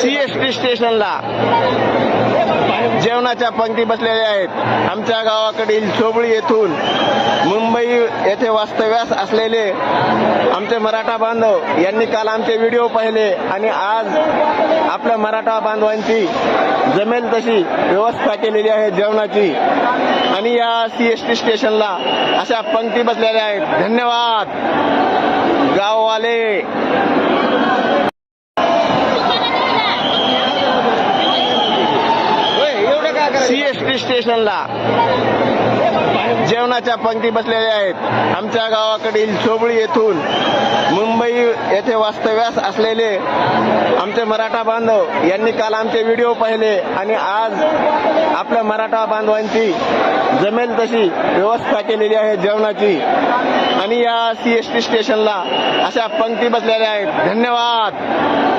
CST स्टेशनला जेवणाच्या पंक्ती बसलेल्या आहेत। आमच्या गावाकडील सोबळी येथून मुंबई येथे वास्तव्यास असलेले आमचे मराठा बांधव यांनी काल आमचे व्हिडिओ पाहिले आणि आज आपल्या मराठा बांधवांची जमेल तशी व्यवस्था केलेली आहे जेवणाची आणि या सीएसटी स्टेशनला अशा पंक्ती बसलेल्या आहेत। धन्यवाद गाववाले। सीएसटी स्टेशनला जेवणाच्या पंक्ती बसलेल्या आहेत। आमच्या गावाकडील सोबळी येथून मुंबई येथे वास्तव्यास असलेले आमचे मराठा बांधव यांनी काल आमचे व्हिडिओ पाहिले आणि आज आपल्या मराठा बांधवांची जमेल तशी व्यवस्था केलेली आहे जेवणाची आणि या सीएसटी स्टेशनला अशा पंक्ती बसलेल्या आहेत। धन्यवाद।